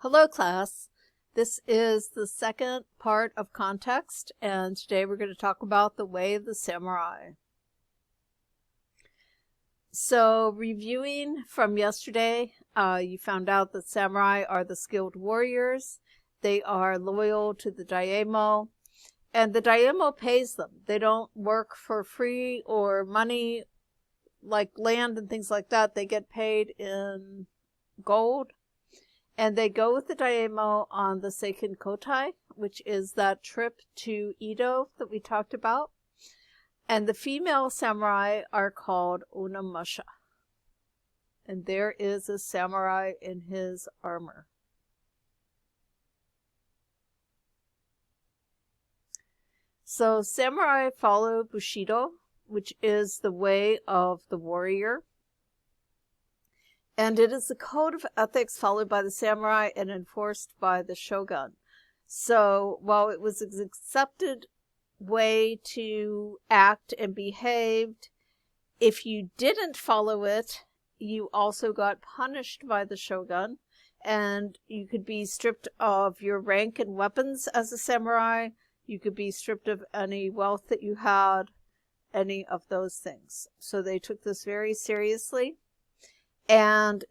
Hello, class. This is the second part of context, and today we're going to talk about the way of the samurai. So, reviewing from yesterday, you found out that samurai are the skilled warriors. They are loyal to the daimyo, and the daimyo pays them. They don't work for free or money like land and things like that. They get paid in gold. And they go with the daimyo on the Seiken Kotai, which is that trip to Edo that we talked about. And the female samurai are called Onamusha. And there is a samurai in his armor. So samurai follow Bushido, which is the way of the warrior. And it is the code of ethics followed by the samurai and enforced by the shogun. So while it was an accepted way to act and behaved, if you didn't follow it, you also got punished by the shogun, and you could be stripped of your rank and weapons as a samurai. You could be stripped of any wealth that you had, any of those things. So they took this very seriously. And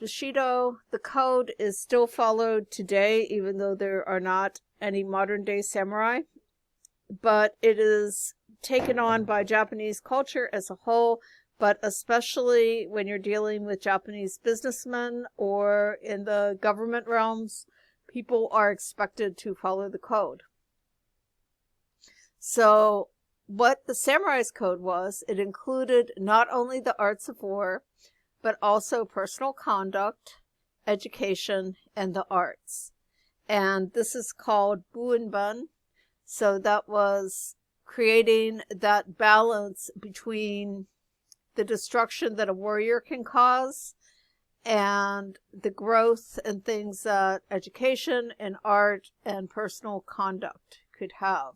Bushido, the code, is still followed today, even though there are not any modern day samurai. But it is taken on by Japanese culture as a whole, but especially when you're dealing with Japanese businessmen or in the government realms, people are expected to follow the code. So what the samurai's code was, it included not only the arts of war, but also personal conduct, education, and the arts. And this is called Buinban. So that was creating that balance between the destruction that a warrior can cause and the growth and things that education and art and personal conduct could have.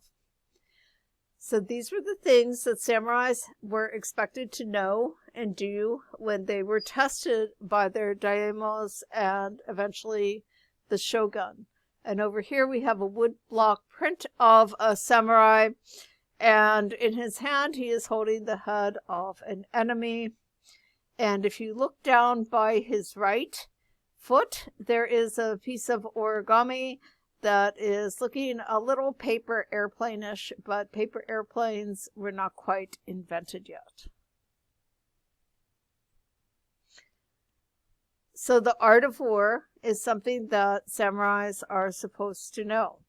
So these were the things that samurais were expected to know and do when they were tested by their daimyos and eventually the shogun. And over here we have a wood block print of a samurai, and in his hand he is holding the head of an enemy. And if you look down by his right foot, there is a piece of origami that is looking a little paper airplane-ish, but paper airplanes were not quite invented yet. So the art of war is something that samurais are supposed to know.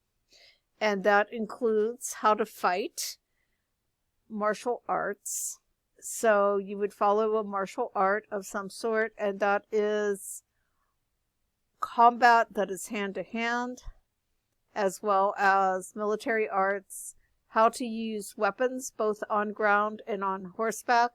And that includes how to fight, martial arts. So you would follow a martial art of some sort, and that is combat that is hand-to-hand, as well as military arts, how to use weapons both on ground and on horseback.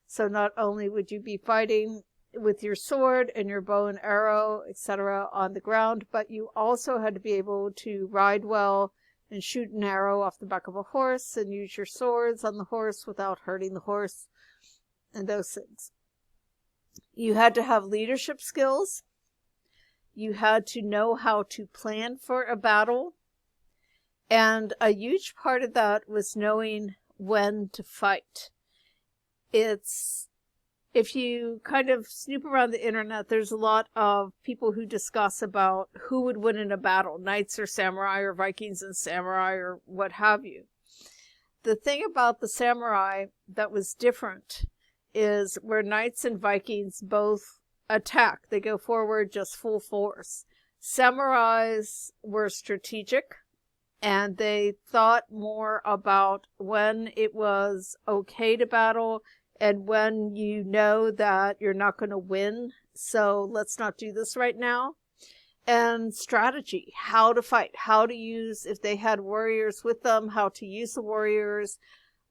So not only would you be fighting with your sword and your bow and arrow, etc. on the ground, but you also had to be able to ride well and shoot an arrow off the back of a horse and use your swords on the horse without hurting the horse and those things. You had to have leadership skills. You had to know how to plan for a battle. And a huge part of that was knowing when to fight. If you kind of snoop around the internet, there's a lot of people who discuss about who would win in a battle, knights or samurai or Vikings and samurai or what have you. The thing about the samurai that was different is where knights and Vikings both attack. They go forward just full force. Samurais were strategic, and they thought more about when it was okay to battle and when you know that you're not going to win, so let's not do this right now. And strategy, how to fight, how to use, if they had warriors with them, how to use the warriors,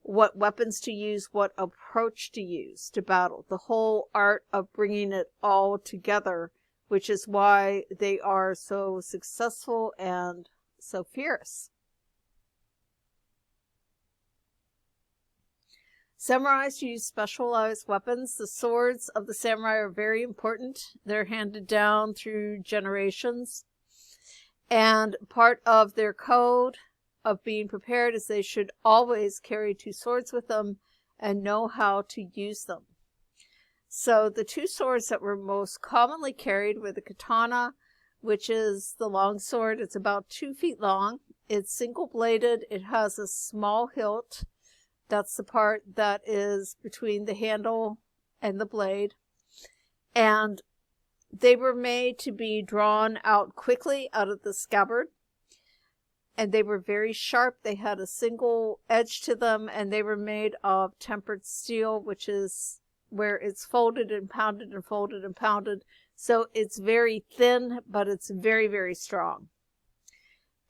what weapons to use, what approach to use to battle. The whole art of bringing it all together, which is why they are so successful and so fierce. Samurais use specialized weapons. The swords of the samurai are very important. They're handed down through generations. And part of their code of being prepared is they should always carry 2 swords with them and know how to use them. So the 2 swords that were most commonly carried were the katana, which is the long sword. It's about 2 feet long. It's single-bladed. It has a small hilt. That's the part that is between the handle and the blade. And they were made to be drawn out quickly out of the scabbard. And they were very sharp. They had a single edge to them, and they were made of tempered steel, which is where it's folded and pounded and folded and pounded. So it's very thin, but it's very, very strong.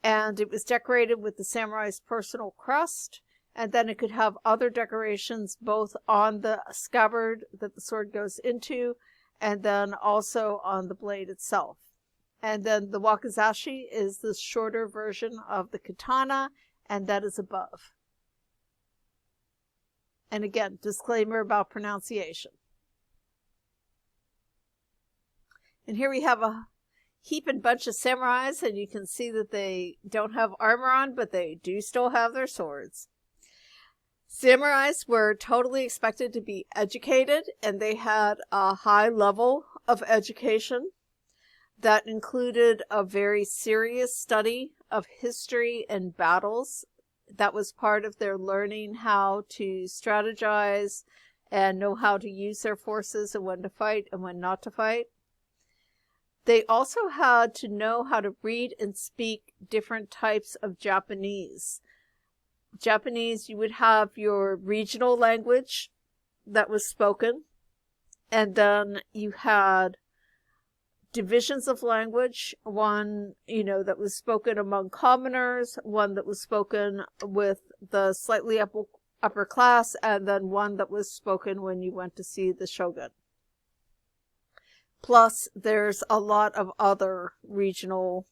And it was decorated with the samurai's personal crest. And then it could have other decorations both on the scabbard that the sword goes into, and then also on the blade itself. And then the wakizashi is the shorter version of the katana, and that is above. And again, disclaimer about pronunciation. And here we have a heaping bunch of samurais, and you can see that they don't have armor on, but they do still have their swords. Samurais were totally expected to be educated, and they had a high level of education that included a very serious study of history and battles. That was part of their learning how to strategize and know how to use their forces and when to fight and when not to fight. They also had to know how to read and speak different types of Japanese. Japanese, you would have your regional language that was spoken, and then you had divisions of language, one, that was spoken among commoners, one that was spoken with the slightly upper class, and then one that was spoken when you went to see the shogun. Plus, there's a lot of other regional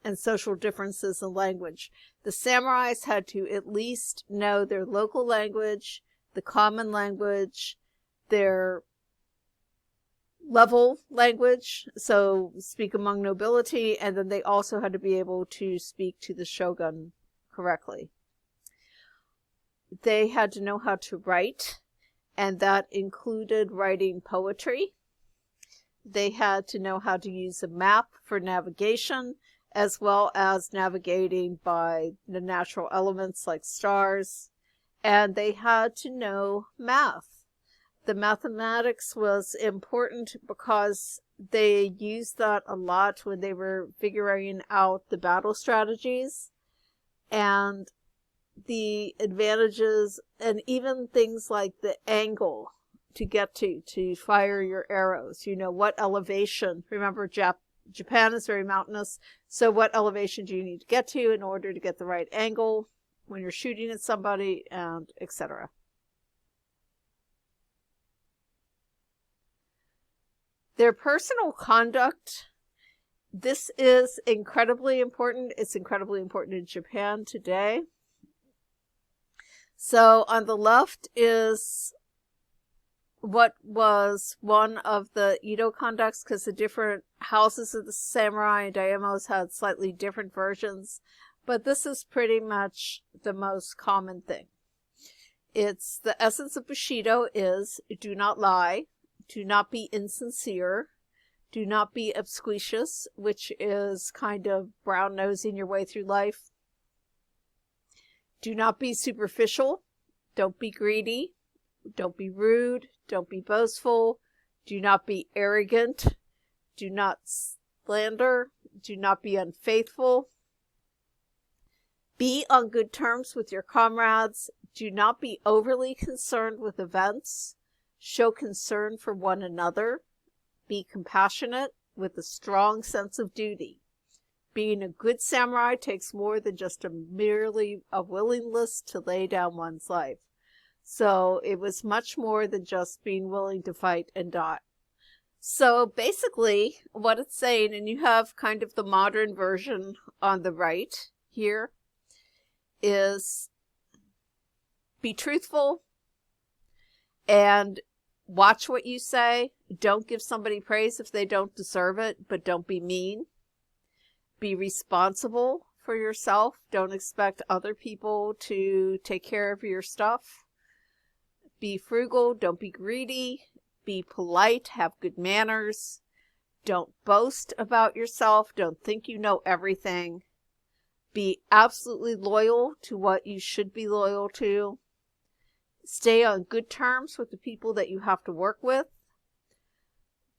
and social differences in language. The samurais had to at least know their local language, the common language, their level language, so speak among nobility, and then they also had to be able to speak to the shogun correctly. They had to know how to write, and that included writing poetry. They had to know how to use a map for navigation, as well as navigating by the natural elements like stars. And they had to know math. The mathematics was important because they used that a lot when they were figuring out the battle strategies and the advantages, and even things like the angle to get to fire your arrows. What elevation. Remember, Japan is very mountainous, so what elevation do you need to get to in order to get the right angle when you're shooting at somebody, and etc. Their personal conduct, this is incredibly important. It's incredibly important in Japan today. So on the left is what was one of the Edo conducts, because the different houses of the samurai and daimyos had slightly different versions, but this is pretty much the most common thing. It's the essence of Bushido is do not lie, do not be insincere, do not be obsequious, which is kind of brown-nosing your way through life. Do not be superficial, don't be greedy, don't be rude, don't be boastful, do not be arrogant, do not slander, do not be unfaithful. Be on good terms with your comrades, do not be overly concerned with events, show concern for one another, be compassionate with a strong sense of duty. Being a good samurai takes more than just merely a willingness to lay down one's life. So it was much more than just being willing to fight and die. So basically what it's saying, and you have kind of the modern version on the right here, is be truthful, And watch what you say. Don't give somebody praise if they don't deserve it, but don't be mean. Be responsible for yourself. Don't expect other people to take care of your stuff. Be frugal. Don't be greedy. Be polite. Have good manners. Don't boast about yourself. Don't think you know everything. Be absolutely loyal to what you should be loyal to. Stay on good terms with the people that you have to work with.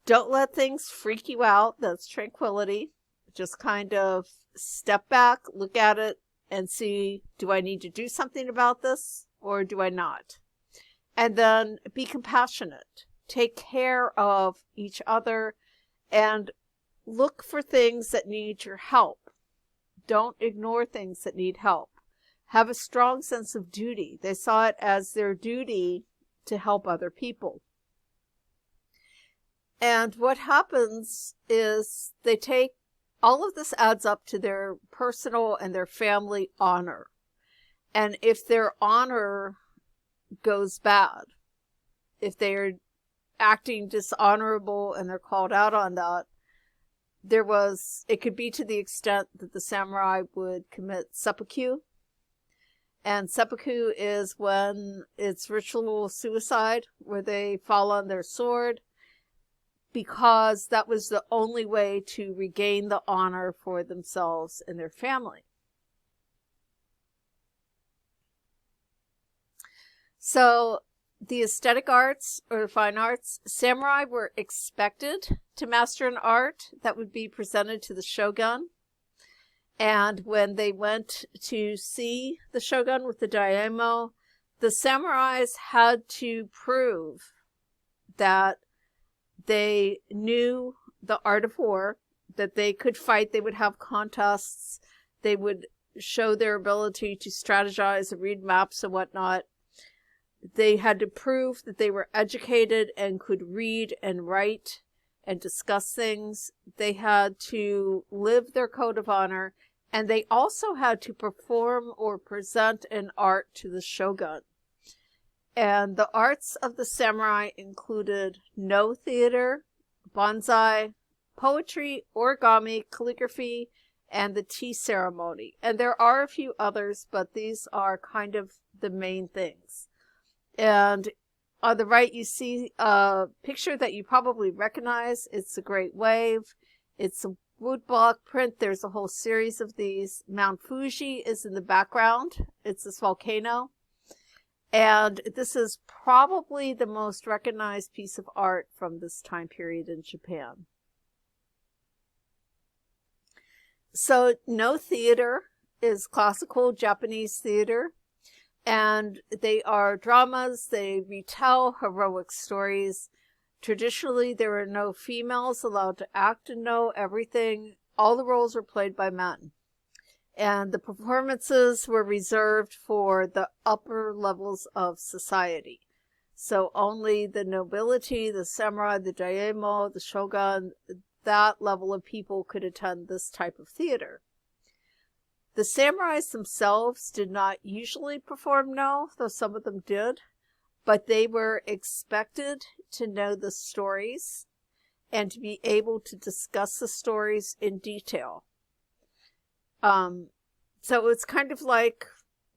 Don't let things freak you out. That's tranquility. Just kind of step back, look at it, and see, do I need to do something about this or do I not? And then be compassionate. Take care of each other and look for things that need your help. Don't ignore things that need help. Have a strong sense of duty. They saw it as their duty to help other people. And what happens is they take, all of this adds up to their personal and their family honor. And if their honor goes bad, if they're acting dishonorable and they're called out on that, it could be to the extent that the samurai would commit seppuku. And seppuku is when it's ritual suicide, where they fall on their sword, because that was the only way to regain the honor for themselves and their family. So the aesthetic arts or fine arts, samurai were expected to master an art that would be presented to the shogun. And when they went to see the shogun with the daimyo, the samurais had to prove that they knew the art of war, that they could fight, they would have contests, they would show their ability to strategize and read maps and whatnot. They had to prove that they were educated and could read and write and discuss things. They had to live their code of honor. And they also had to perform or present an art to the shogun. And the arts of the samurai included no theater, bonsai, poetry, origami, calligraphy, and the tea ceremony. And there are a few others, but these are kind of the main things. And on the right, you see a picture that you probably recognize. It's a great wave. It's a woodblock print. There's a whole series of these. Mount Fuji is in the background. It's this volcano. And this is probably the most recognized piece of art from this time period in Japan. So no theater is classical Japanese theater. And they are dramas. They retell heroic stories. Traditionally, there were no females allowed to act and know everything. All the roles were played by men. And the performances were reserved for the upper levels of society. So only the nobility, the samurai, the daimyo, the shogun, that level of people could attend this type of theater. The samurais themselves did not usually perform no, though some of them did. But they were expected to know the stories and to be able to discuss the stories in detail. So it's kind of like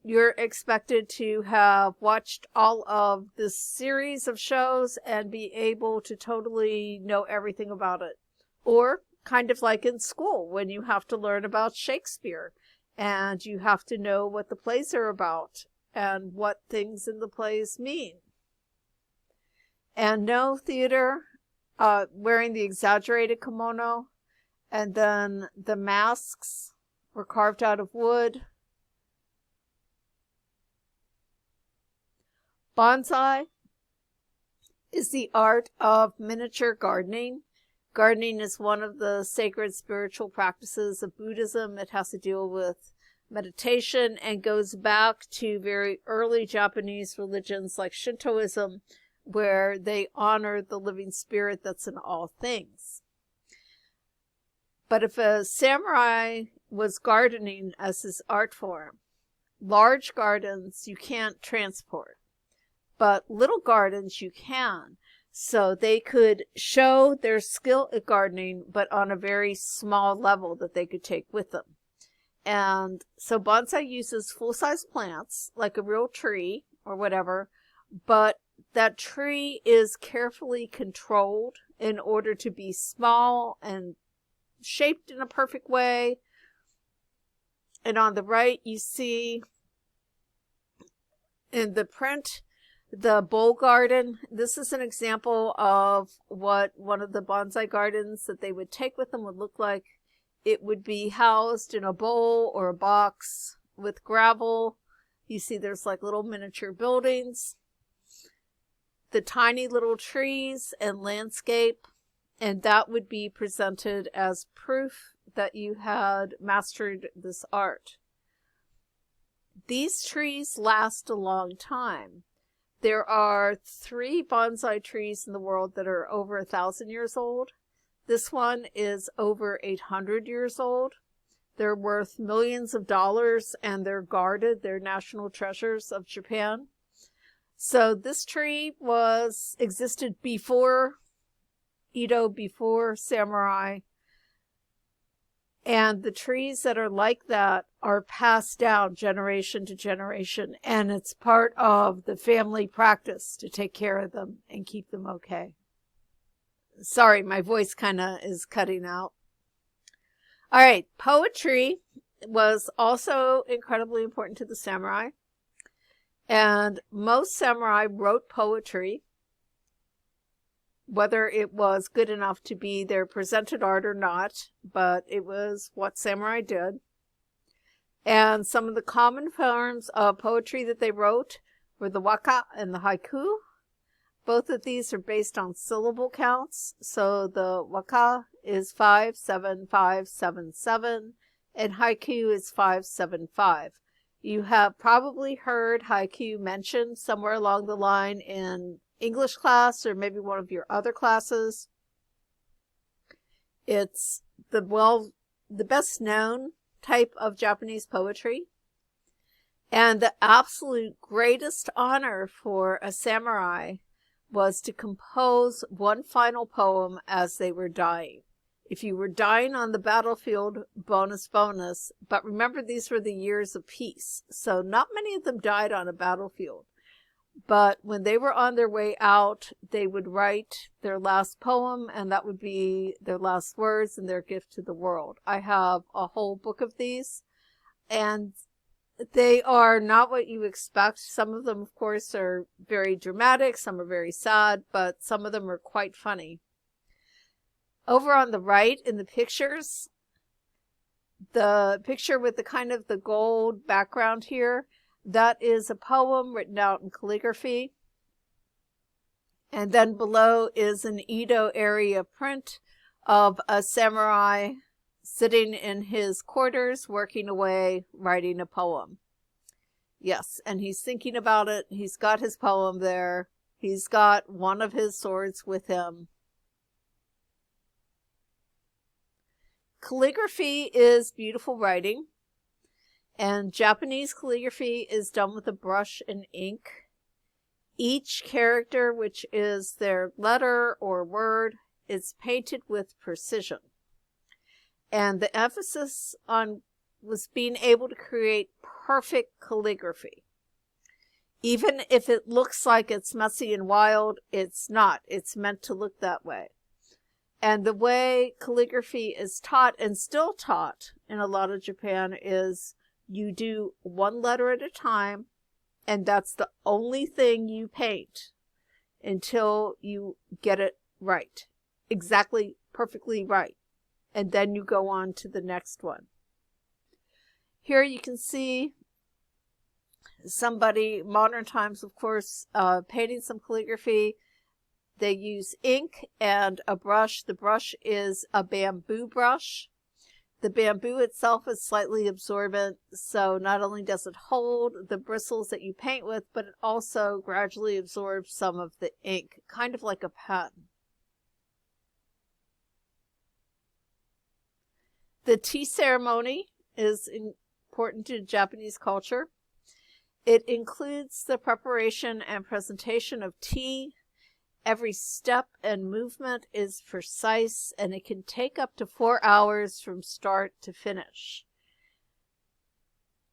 you're expected to have watched all of this series of shows and be able to totally know everything about it. Or kind of like in school when you have to learn about Shakespeare and you have to know what the plays are about and what things in the plays mean. And no theater, wearing the exaggerated kimono, and then the masks were carved out of wood. Bonsai is the art of miniature gardening. Gardening is one of the sacred spiritual practices of Buddhism. It has to deal with meditation and goes back to very early Japanese religions like Shintoism, where they honor the living spirit that's in all things. But if a samurai was gardening as his art form, large gardens you can't transport. but little gardens you can. So they could show their skill at gardening, but on a very small level that they could take with them. And so bonsai uses full-size plants, like a real tree or whatever, but that tree is carefully controlled in order to be small and shaped in a perfect way. And on the right, you see in the print, the bowl garden. This is an example of what one of the bonsai gardens that they would take with them would look like. It would be housed in a bowl or a box with gravel. You see there's like little miniature buildings, the tiny little trees and landscape, and that would be presented as proof that you had mastered this art. These trees last a long time. There are 3 bonsai trees in the world that are over 1,000 years old. This one is over 800 years old. They're worth millions of dollars and they're guarded. They're national treasures of Japan. So this tree existed before Edo, before samurai. And the trees that are like that are passed down generation to generation. And it's part of the family practice to take care of them and keep them okay. Sorry, my voice kind of is cutting out. All right, poetry was also incredibly important to the samurai. And most samurai wrote poetry, whether it was good enough to be their presented art or not, but it was what samurai did. And some of the common forms of poetry that they wrote were the waka and the haiku. Both of these are based on syllable counts. So the waka is 57577 and haiku is 575. You have probably heard haiku mentioned somewhere along the line in English class or maybe one of your other classes. It's the best known type of Japanese poetry. And the absolute greatest honor for a samurai was to compose one final poem as they were dying. If you were dying on the battlefield, bonus. But remember, these were the years of peace. So not many of them died on a battlefield. But when they were on their way out, they would write their last poem, and that would be their last words and their gift to the world. I have a whole book of these, and they are not what you expect. Some of them, of course, are very dramatic. Some are very sad, but some of them are quite funny. Over on the right in the pictures, the picture with the kind of the gold background here, that is a poem written out in calligraphy. And then below is an Edo area print of a samurai sitting in his quarters, working away, writing a poem. Yes, and he's thinking about it. He's got his poem there. He's got one of his swords with him. Calligraphy is beautiful writing. And Japanese calligraphy is done with a brush and ink. Each character, which is their letter or word, is painted with precision. And the emphasis was being able to create perfect calligraphy. Even if it looks like it's messy and wild, it's not. It's meant to look that way. And the way calligraphy is taught and still taught in a lot of Japan is you do one letter at a time, and that's the only thing you paint until you get it right. Exactly, perfectly right. And then you go on to the next one. Here you can see somebody, modern times, of course, painting some calligraphy. They use ink and a brush. The brush is a bamboo brush. The bamboo itself is slightly absorbent, so not only does it hold the bristles that you paint with, but it also gradually absorbs some of the ink, kind of like a pen. The tea ceremony is important to Japanese culture. It includes the preparation and presentation of tea. Every step and movement is precise, and it can take up to 4 hours from start to finish.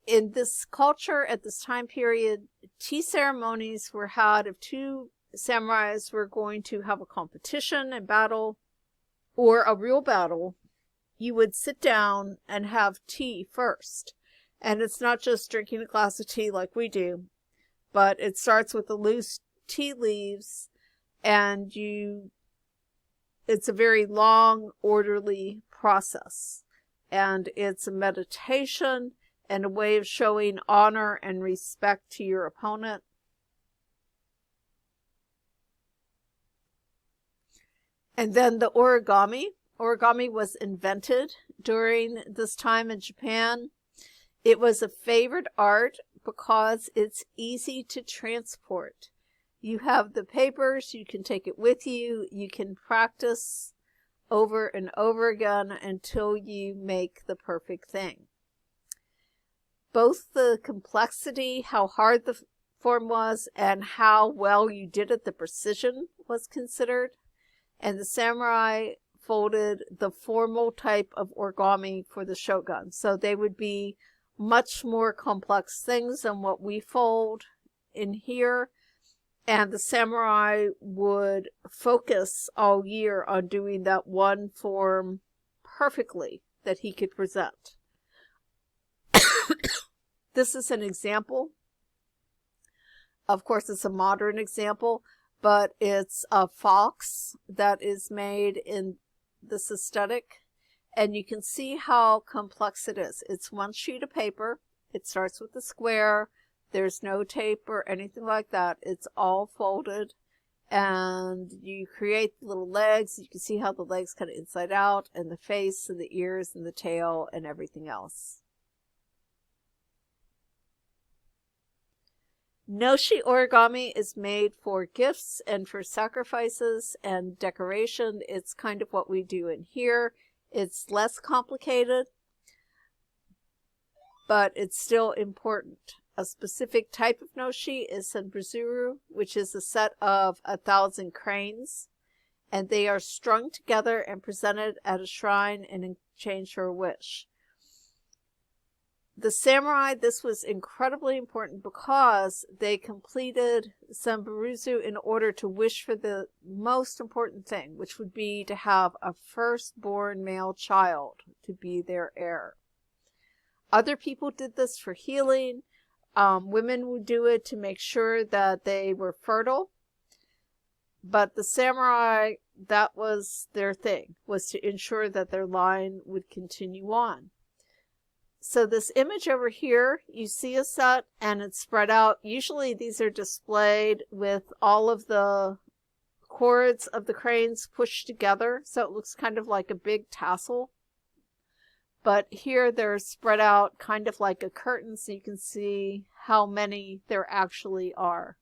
In this culture, at this time period, tea ceremonies were had if two samurais were going to have a competition and battle, or a real battle. You would sit down and have tea first. And it's not just drinking a glass of tea like we do, but it starts with the loose tea leaves, and it's a very long, orderly process. And it's a meditation and a way of showing honor and respect to your opponent. And then the origami. Origami was invented during this time in Japan. It was a favored art because it's easy to transport. You have the papers, you can take it with you, you can practice over and over again until you make the perfect thing. Both the complexity, how hard the form was, and how well you did it, the precision was considered. And the samurai folded the formal type of origami for the shogun. So they would be much more complex things than what we fold in here. And the samurai would focus all year on doing that one form perfectly that he could present. This is an example. Of course, it's a modern example, but it's a fox that is made in this aesthetic. And you can see how complex it is. It's one sheet of paper. It starts with a square. There's no tape or anything like that. It's all folded. And you create little legs. You can see how the legs kind of inside out, and the face and the ears and the tail and everything else. Noshi origami is made for gifts and for sacrifices and decoration. It's kind of what we do in here. It's less complicated, but it's still important. A specific type of noshi is senbuzuru, which is a set of 1,000 cranes, and they are strung together and presented at a shrine in exchange for a wish. The samurai, this was incredibly important because they completed senbuzuru in order to wish for the most important thing, which would be to have a firstborn male child to be their heir. Other people did this for healing. Women would do it to make sure that they were fertile. But the samurai, that was their thing, was to ensure that their line would continue on. So this image over here, you see a set and it's spread out. Usually these are displayed with all of the cords of the cranes pushed together, so it looks kind of like a big tassel. But here they're spread out kind of like a curtain, so you can see how many there actually are.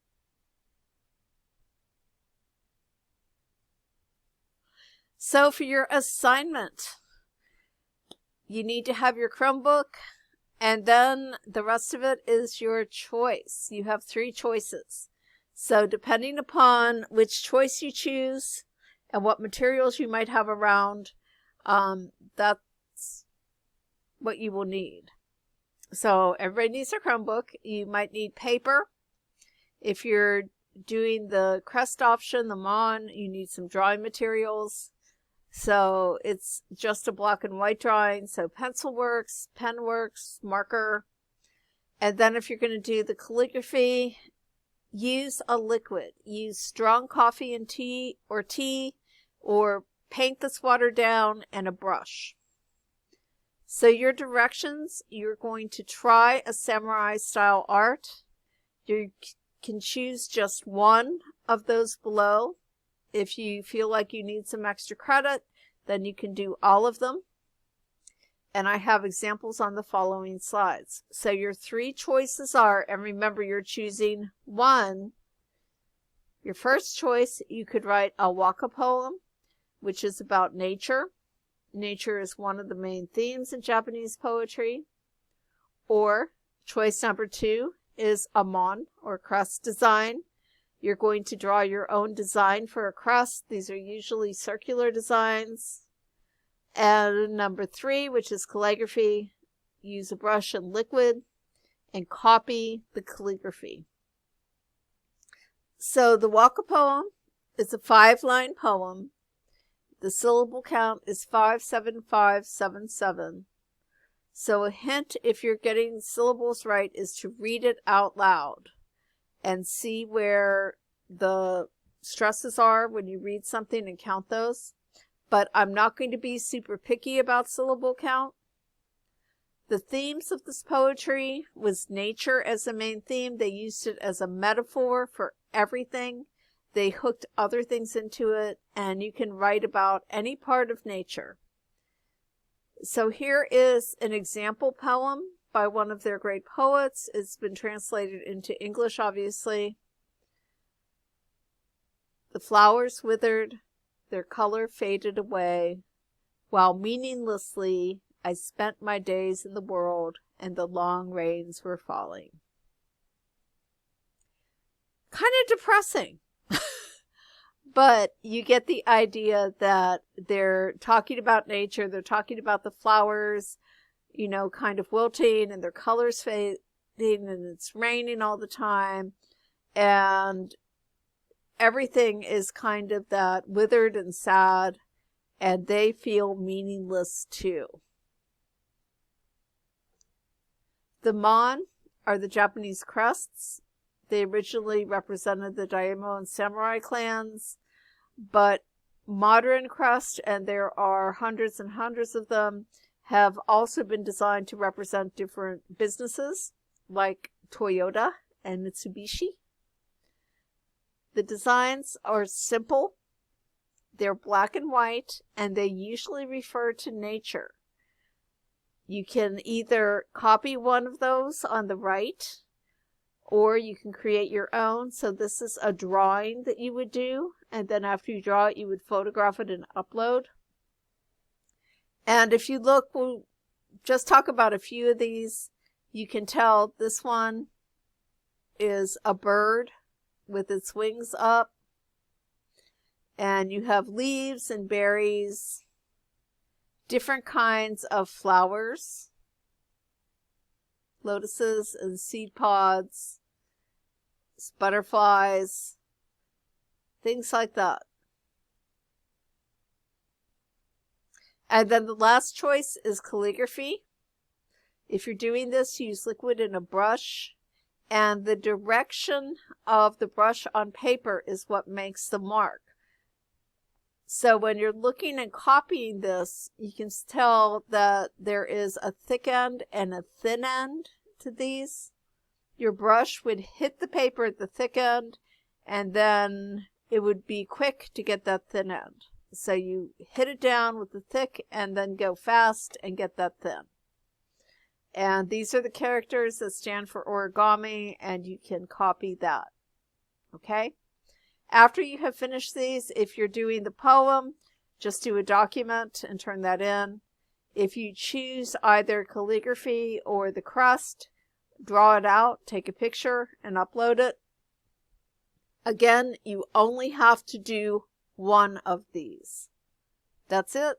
So for your assignment, you need to have your Chromebook, and then the rest of it is your choice. You have 3 choices. So depending upon which choice you choose and what materials you might have around, that's what you will need. So everybody needs a Chromebook. You might need paper. If you're doing the crest option, the Mon, you need some drawing materials. So it's just a black and white drawing. So pencil works, pen works, marker. And then if you're going to do the calligraphy, use a liquid. Use strong coffee and tea, or paint that's watered down, and a brush. So your directions, you're going to try a samurai style art. You can choose just one of those below. If you feel like you need some extra credit, then you can do all of them. And I have examples on the following slides. So your 3 choices are, and remember you're choosing one. Your first choice, you could write a waka poem, which is about nature. Nature is one of the main themes in Japanese poetry. Or choice number 2 is a mon or crust design. You're going to draw your own design for a crust. These are usually circular designs. And number 3, which is calligraphy, use a brush and liquid and copy the calligraphy. So the Waka poem is a 5-line poem. The syllable count is 57577. So a hint, if you're getting syllables right, is to read it out loud and see where the stresses are when you read something and count those. But I'm not going to be super picky about syllable count. The themes of this poetry was nature as the main theme. They used it as a metaphor for everything. They hooked other things into it, and you can write about any part of nature. So here is an example poem by one of their great poets. It's been translated into English, obviously. The flowers withered, their color faded away, while meaninglessly I spent my days in the world, and the long rains were falling. Kind of depressing. But you get the idea that they're talking about nature, they're talking about the flowers, kind of wilting and their colors fading, and it's raining all the time. And everything is kind of that withered and sad, and they feel meaningless too. The mon are the Japanese crests. They originally represented the daimyo and samurai clans, but modern crests, and there are hundreds and hundreds of them, have also been designed to represent different businesses like Toyota and Mitsubishi. The designs are simple. They're black and white, and they usually refer to nature. You can either copy one of those on the right, or you can create your own. So this is a drawing that you would do, and then after you draw it, you would photograph it and upload. And if you look, we'll just talk about a few of these. You can tell this one is a bird with its wings up, and you have leaves and berries, different kinds of flowers, lotuses and seed pods, butterflies, things like that. And then the last choice is calligraphy. If you're doing this, use liquid and a brush, and the direction of the brush on paper is what makes the mark. So when you're looking and copying this, you can tell that there is a thick end and a thin end to these. Your brush would hit the paper at the thick end, and then it would be quick to get that thin end. So you hit it down with the thick and then go fast and get that thin. And these are the characters that stand for origami, and you can copy that. Okay? After you have finished these, if you're doing the poem, just do a document and turn that in. If you choose either calligraphy or the crust, draw it out, take a picture, and upload it. Again, you only have to do one of these. That's it.